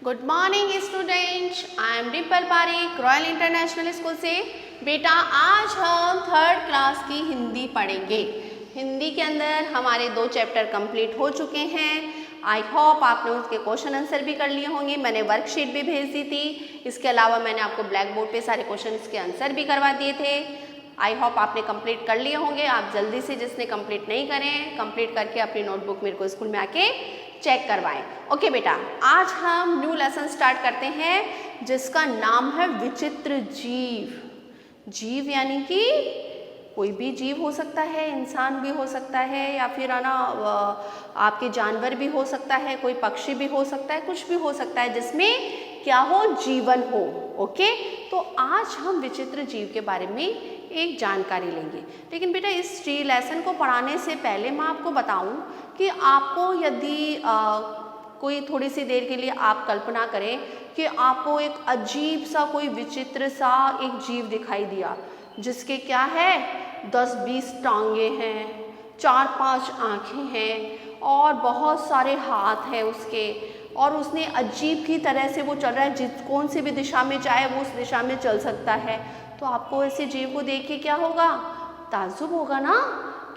Good morning students, I am Dimple Pareek, Royal International School से। बेटा आज हम थर्ड क्लास की हिंदी पढ़ेंगे। हिंदी के अंदर हमारे 2 चैप्टर कंप्लीट हो चुके हैं। आई होप आपने उसके क्वेश्चन आंसर भी कर लिए होंगे। मैंने वर्कशीट भी भेज दी थी। इसके अलावा मैंने आपको ब्लैक बोर्ड पे सारे क्वेश्चन के आंसर भी करवा दिए थे। आई होप आपने कंप्लीट कर लिए होंगे। आप जल्दी से जिसने कंप्लीट नहीं करें, कंप्लीट करके अपनी नोटबुक मेरे को स्कूल में आके चेक करवाएं। ओके बेटा, आज हम न्यू लेसन स्टार्ट करते हैं जिसका नाम है विचित्र जीव। जीव यानी कि कोई भी जीव हो सकता है, इंसान भी हो सकता है या फिर है ना आपके जानवर भी हो सकता है, कोई पक्षी भी हो सकता है, कुछ भी हो सकता है जिसमें क्या हो, जीवन हो। ओके, तो आज हम विचित्र जीव के बारे में एक जानकारी लेंगे। लेकिन बेटा इस लेसन को पढ़ाने से पहले मैं आपको बताऊं कि आपको यदि कोई थोड़ी सी देर के लिए आप कल्पना करें कि आपको एक अजीब सा कोई विचित्र सा एक जीव दिखाई दिया जिसके क्या है 10-20 टांगे हैं, 4-5 आँखें हैं और बहुत सारे हाथ हैं उसके, और उसने अजीब की तरह से वो चल रहा है, कौन सी भी दिशा में चाहे वो उस दिशा में चल सकता है। तो आपको ऐसे जीव को देख के क्या होगा, ताज्जुब होगा ना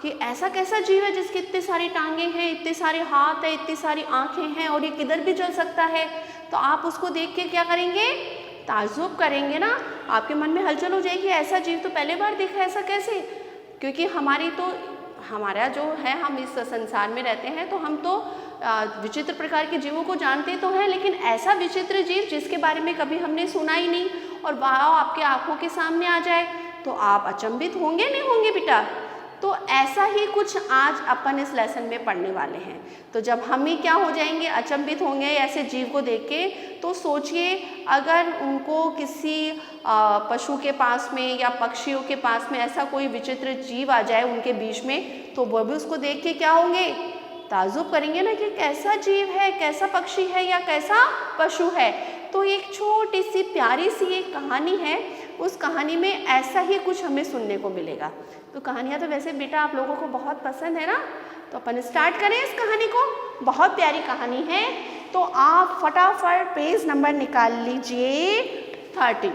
कि ऐसा कैसा जीव है जिसके इतने सारी टांगे हैं, इतने सारे हाथ हैं, इतनी सारी आँखें हैं और ये किधर भी चल सकता है। तो आप उसको देख के क्या करेंगे, ताज्जुब करेंगे ना। आपके मन में हलचल हो जाएगी, ऐसा जीव तो पहले बार देखा, ऐसा कैसे। क्योंकि हमारा जो है, हम इस संसार में रहते हैं तो हम तो विचित्र प्रकार के जीवों को जानते तो हैं, लेकिन ऐसा विचित्र जीव जिसके बारे में कभी हमने सुना ही नहीं और वह आपके आंखों के सामने आ जाए तो आप अचंभित होंगे नहीं होंगे बेटा। तो ऐसा ही कुछ आज अपन इस लेसन में पढ़ने वाले हैं। तो जब हम ही क्या हो जाएंगे, अचंभित होंगे ऐसे जीव को देख के, तो सोचिए अगर उनको किसी पशु के पास में या पक्षियों के पास में ऐसा कोई विचित्र जीव आ जाए उनके बीच में, तो वह भी उसको देख के क्या होंगे, ताज्जुब करेंगे ना कि कैसा जीव है, कैसा पक्षी है या कैसा पशु है। तो एक छोटी सी प्यारी सी एक कहानी है, उस कहानी में ऐसा ही कुछ हमें सुनने को मिलेगा। तो कहानियाँ तो वैसे बेटा आप लोगों को बहुत पसंद है ना, तो अपन स्टार्ट करें इस कहानी को। बहुत प्यारी कहानी है, तो आप फटाफट पेज नंबर निकाल लीजिए 30,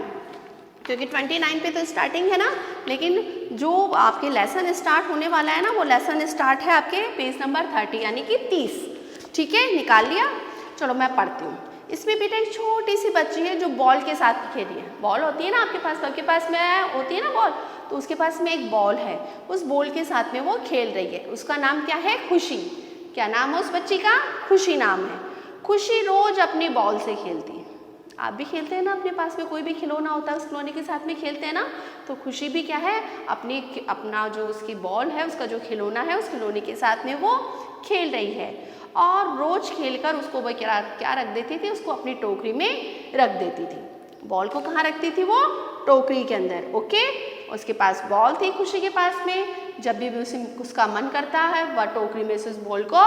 क्योंकि 29 पे तो स्टार्टिंग है ना, लेकिन जो आपके लेसन स्टार्ट होने वाला है ना, वो लेसन स्टार्ट है आपके पेज नंबर 30 यानी कि 30। ठीक है, निकाल लिया। चलो मैं पढ़ती हूँ। इसमें बेटा एक छोटी सी बच्ची है जो बॉल के साथ खेल रही है। बॉल होती है ना आपके पास, सबके पास में होती है ना बॉल, तो उसके पास में एक बॉल है, उस बॉल के साथ में वो खेल रही है। उसका नाम क्या है, खुशी। क्या नाम है उस बच्ची का, खुशी नाम है। खुशी रोज अपनी बॉल से खेलती है। आप भी खेलते हैं ना, अपने पास में कोई भी खिलौना होता है उस खिलौने के साथ में खेलते हैं ना। तो खुशी भी क्या है, अपना जो उसकी बॉल है, उसका जो खिलौना है, उस खिलौने के साथ में वो खेल रही है। और रोज खेलकर उसको वो क्या रख देती थी, उसको अपनी टोकरी में रख देती थी। बॉल को कहाँ रखती थी वो, टोकरी के अंदर। ओके, उसके पास बॉल थी खुशी के पास में। जब भी उसका मन करता है वह टोकरी में से उस बॉल को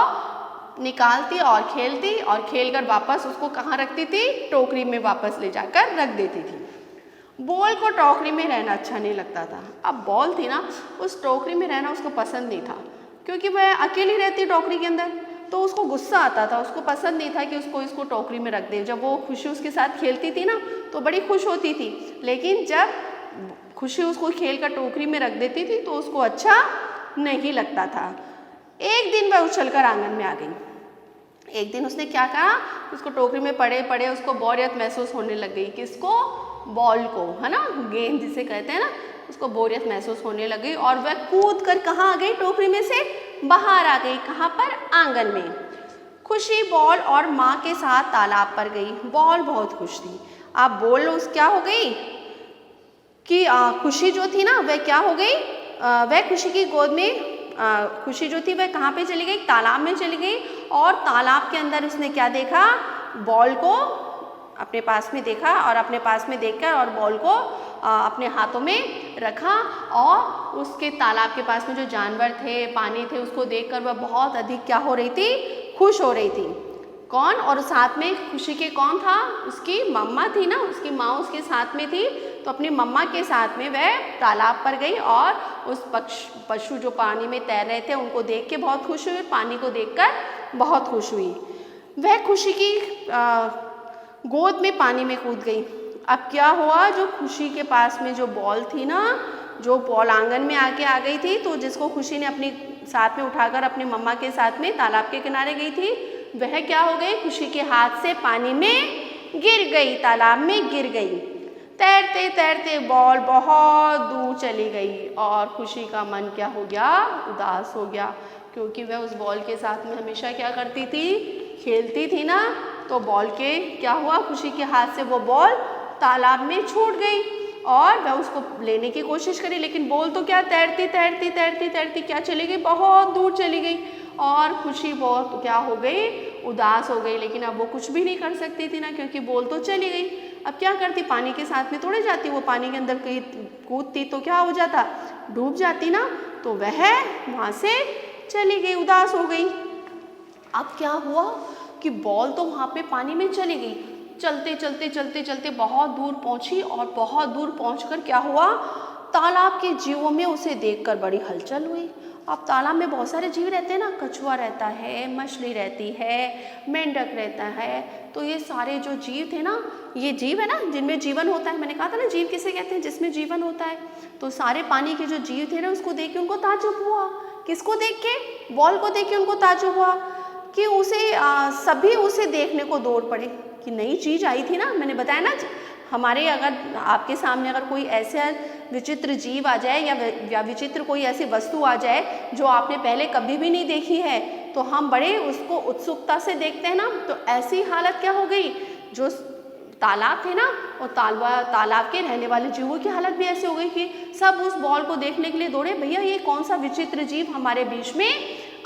निकालती और खेलती, और खेलकर वापस उसको कहाँ रखती थी, टोकरी में वापस ले जाकर रख देती थी। बॉल को टोकरी में रहना अच्छा नहीं लगता था। अब बॉल थी ना, उस टोकरी में रहना उसको पसंद नहीं था, क्योंकि वह अकेली रहती टोकरी के अंदर, तो उसको गुस्सा आता था। उसको पसंद नहीं था कि इसको टोकरी में रख दे। जब वो खुशी उसके साथ खेलती थी ना तो बड़ी खुश होती थी, लेकिन जब खुशी उसको खेल कर टोकरी में रख देती थी तो उसको अच्छा नहीं लगता था। एक दिन वह उछलकर आंगन में आ गई। एक दिन उसने क्या कहा, उसको टोकरी में पड़े पड़े उसको बोरियत महसूस होने लग गई। किसको, बॉल को, है ना, गेंद जिसे कहते हैं ना, उसको बोरियत महसूस होने लग गई और वह कूद कर कहाँ आ गई, टोकरी में से बाहर आ गई। कहाँ पर, आंगन में। खुशी बॉल और माँ के साथ तालाब पर गई। बॉल बहुत खुश थी। आप बोल लो क्या हो गई कि खुशी जो थी ना वह क्या हो गई, वह खुशी की गोद में खुशी जो थी वह कहाँ पे चली गई, तालाब में चली गई। और तालाब के अंदर उसने क्या देखा, बॉल को अपने पास में देखा, और अपने पास में देखकर और बॉल को अपने हाथों में रखा। और उसके तालाब के पास में जो जानवर थे, पानी थे, उसको देखकर वह बहुत अधिक क्या हो रही थी, खुश हो रही थी। कौन, और साथ में खुशी के कौन था, उसकी मम्मा थी ना, उसकी माँ उसके साथ में थी। तो अपनी मम्मा के साथ में वह तालाब पर गई और उस पशु जो पानी में तैर रहे थे उनको देख के बहुत खुश हुई, पानी को देखकर बहुत खुश हुई। वह खुशी की गोद में पानी में कूद गई। अब क्या हुआ, जो खुशी के पास में जो बॉल थी ना, जो बॉल आंगन में आके आ गई थी, तो जिसको खुशी ने अपनी साथ में उठाकर अपनी मम्मा के साथ में तालाब के किनारे गई थी, वह क्या हो गई, खुशी के हाथ से पानी में गिर गई, तालाब में गिर गई। तैरते तैरते बॉल बहुत दूर चली गई और खुशी का मन क्या हो गया, उदास हो गया, क्योंकि वह उस बॉल के साथ में हमेशा क्या करती थी, खेलती थी ना। तो बॉल के क्या हुआ, खुशी के हाथ से वो बॉल तालाब में छूट गई और वह उसको लेने की कोशिश करी, लेकिन बॉल तो क्या तैरती तैरती तैरती तैरती क्या चली गई, बहुत दूर चली गई और खुशी बहुत क्या हो गई, उदास हो गई। लेकिन अब वो कुछ भी नहीं कर सकती थी ना, क्योंकि बॉल तो चली गई। अब क्या करती, पानी के साथ में थोड़े जाती, वो पानी के अंदर कहीं कूदती तो क्या हो जाता, डूब जाती ना। तो वह वहाँ से चली गई, उदास हो गई। अब क्या हुआ कि बॉल तो वहाँ पे पानी में चली गई, चलते चलते चलते चलते बहुत दूर पहुँची और बहुत दूर पहुँचकर क्या हुआ, तालाब के जीवों में उसे देखकर बड़ी हलचल हुई। अब तालाब में बहुत सारे जीव रहते हैं ना, कछुआ रहता है, मछली रहती है, मेंढक रहता है। तो ये सारे जो जीव थे ना, ये जीव है ना जिनमें जीवन होता है, मैंने कहा था ना जीव किसे कहते हैं, जिसमें जीवन होता है। तो सारे पानी के जो जीव थे ना, उसको देख के उनको ताज्जुब हुआ। किसको देख के, बॉल को देख के उनको ताज्जुब हुआ कि उसे सभी उसे देखने को दौड़ पड़े कि नई चीज़ आई थी ना। मैंने बताया ना, हमारे अगर आपके सामने अगर कोई ऐसे विचित्र जीव आ जाए या विचित्र कोई ऐसी वस्तु आ जाए जो आपने पहले कभी भी नहीं देखी है, तो हम बड़े उसको उत्सुकता से देखते हैं ना। तो ऐसी हालत क्या हो गई, जो तालाब थे ना, और तालाब के रहने वाले जीवों की हालत भी ऐसी हो गई कि सब उस बॉल को देखने के लिए दौड़े, भैया ये कौन सा विचित्र जीव हमारे बीच में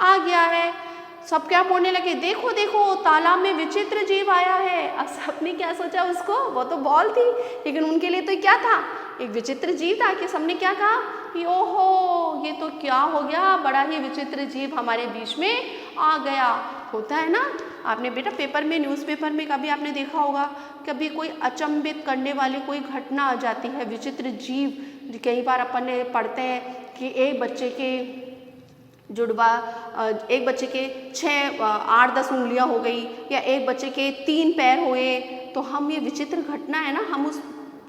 आ गया है। सब क्या बोलने लगे, देखो देखो तालाब में विचित्र जीव आया है। अब सबने क्या सोचा, उसको वो तो बॉल थी, लेकिन उनके लिए तो क्या था, एक विचित्र जीव था। कि सबने क्या कहा कि ओहो ये तो क्या हो गया, बड़ा ही विचित्र जीव हमारे बीच में आ गया। होता है ना, आपने बेटा पेपर में, न्यूज़पेपर में कभी आपने देखा होगा, कभी कोई अचंभित करने वाली कोई घटना आ जाती है, विचित्र जीव। कई बार अपन ने पढ़ते हैं कि एक बच्चे के जुड़वा, एक बच्चे के 6-8-10 उंगलियां हो गई, या एक बच्चे के 3 पैर हुए। तो हम ये विचित्र घटना है ना, हम उस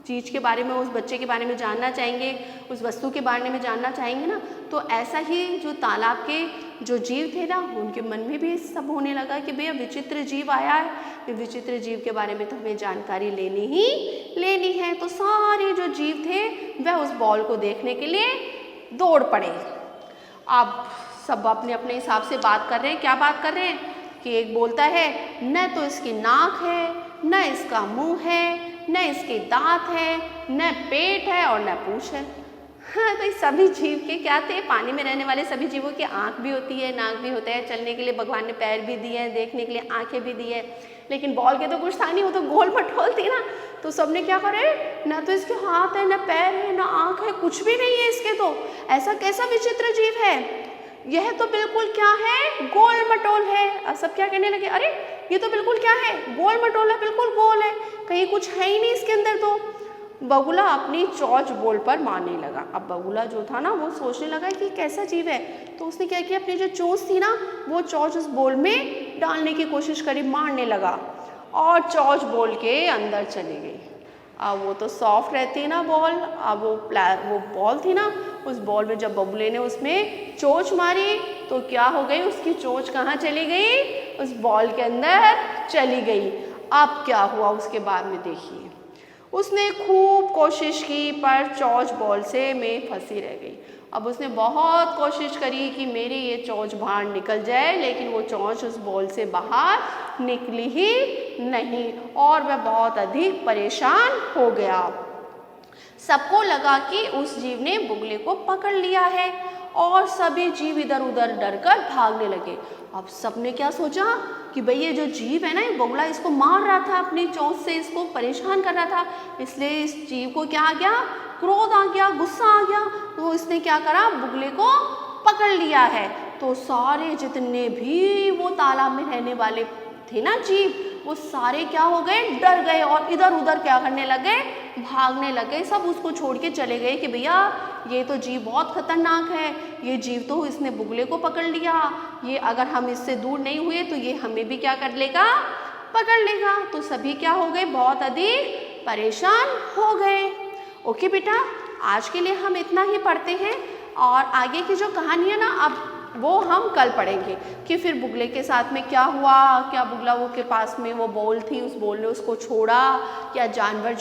चीज़ के बारे में, उस बच्चे के बारे में जानना चाहेंगे, उस वस्तु के बारे में जानना चाहेंगे ना। तो ऐसा ही जो तालाब के जो जीव थे ना, उनके मन में भी सब होने लगा कि भैया विचित्र जीव आया है, विचित्र जीव के बारे में तो हमें जानकारी लेनी ही लेनी है। तो सारे जो जीव थे वह उस बॉल को देखने के लिए दौड़ पड़े। अब सब अपने अपने हिसाब से बात कर रहे हैं। क्या बात कर रहे हैं कि एक बोलता है न तो इसकी नाक है, न इसका मुंह है, न इसके दांत है, न पेट है और न पूंछ है। हाँ, तो सभी जीव के क्या थे, पानी में रहने वाले सभी जीवों की आँख भी होती है, नाक भी होता है, चलने के लिए भगवान ने पैर भी दिए हैं, देखने के लिए आँखें भी दी है। लेकिन बॉल के तो कुछ था नहीं, वो तो गोल मटोल थी ना। तो सबने क्या करे, न तो इसके हाथ है, न पैर है, न आँख है, कुछ भी नहीं है इसके। तो ऐसा कैसा विचित्र जीव है, यह तो बिल्कुल क्या है, गोल मटोल है। अब सब क्या कहने लगे, अरे ये तो बिल्कुल क्या है, गोल मटोल है, बिल्कुल गोल है, कहीं कुछ है ही नहीं इसके अंदर। तो बगुला अपनी चोंच बोल पर मारने लगा। अब बगुला जो था ना, वो सोचने लगा कि कैसा जीव है। तो उसने क्या किया, अपनी जो चोंच थी ना, वो चोंच उस बोल में डालने की कोशिश करी, मारने लगा और चोंच बोल के अंदर चली गई। अब वो तो सॉफ्ट रहती है ना बॉल, अब वो बॉल थी ना, उस बॉल में जब बगुले ने उसमें चोंच मारी तो क्या हो गई, उसकी चोंच कहाँ चली गई, उस बॉल के अंदर चली गई। अब क्या हुआ उसके बाद में देखिए, उसने खूब कोशिश की पर चोंच बॉल से में फंसी रह गई। अब उसने बहुत कोशिश करी कि मेरी ये चोंच बाहर निकल जाए, लेकिन वो चोंच उस बॉल से बाहर निकली ही नहीं और वह बहुत अधिक परेशान हो गया। सबको लगा कि उस जीव ने बगुले को पकड़ लिया है और सभी जीव इधर उधर डरकर भागने लगे। अब सबने क्या सोचा कि भाई ये जो जीव है ना, ये बगुला इसको मार रहा था, अपनी चोंच से इसको परेशान कर रहा था, इसलिए इस जीव को क्या आ गया, क्रोध आ गया, गुस्सा आ गया। तो इसने क्या करा, बगुले को पकड़ लिया है। तो सारे जितने भी वो तालाब में रहने वाले थे ना जीव, वो सारे क्या हो गए, डर गए और इधर उधर क्या करने लगे, भागने लगे। सब उसको छोड़ के चले गए कि भैया ये तो जीव बहुत खतरनाक है, ये जीव तो इसने बगुले को पकड़ लिया, ये अगर हम इससे दूर नहीं हुए तो ये हमें भी क्या कर लेगा, पकड़ लेगा। तो सभी क्या हो गए, बहुत अधिक परेशान हो गए। ओके बेटा, आज के लिए हम इतना ही पढ़ते हैं और आगे की जो कहानी है ना, अब वो हम कल पढ़ेंगे कि फिर बुगले के साथ में क्या हुआ, क्या बुगला वो के पास में वो बॉल थी, उस बॉल ने उसको छोड़ा, या जानवर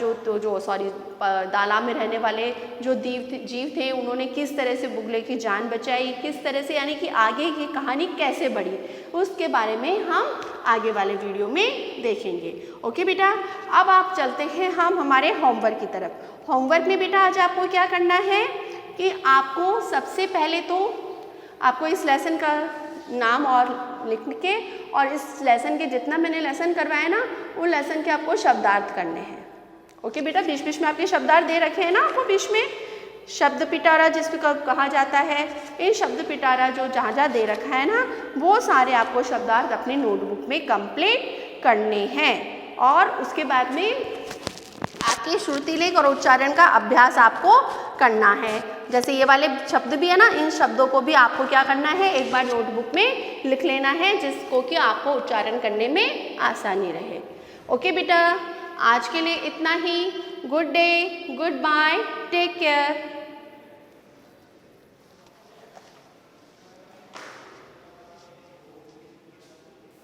तालाब में रहने वाले जो जीव थे उन्होंने किस तरह से बुगले की जान बचाई, किस तरह से, यानी कि आगे की कहानी कैसे बढ़ी, उसके बारे में हम आगे वाले वीडियो में देखेंगे। ओके बेटा, अब आप चलते हैं हम हमारे होमवर्क की तरफ। होमवर्क में बेटा आज आपको क्या करना है कि आपको सबसे पहले तो आपको इस लेसन का नाम और लिख के और इस लेसन के जितना मैंने लेसन करवाया ना, उन लेसन के आपको शब्दार्थ करने हैं। ओके बेटा, बीच बीच में आपके शब्दार्थ दे रखे हैं ना आपको बीच में, शब्द पिटारा जिसको कहा जाता है, इन शब्द पिटारा जो जहाँ जहाँ दे रखा है ना, वो सारे आपको शब्दार्थ अपने नोटबुक में कंप्लीट करने हैं। और उसके बाद में आपके श्रुति लेख और उच्चारण का अभ्यास आपको करना है। जैसे ये वाले शब्द भी है ना, इन शब्दों को भी आपको क्या करना है, एक बार नोटबुक में लिख लेना है, जिसको कि आपको उच्चारण करने में आसानी रहे। ओके बेटा, आज के लिए इतना ही। Good day, goodbye, take care.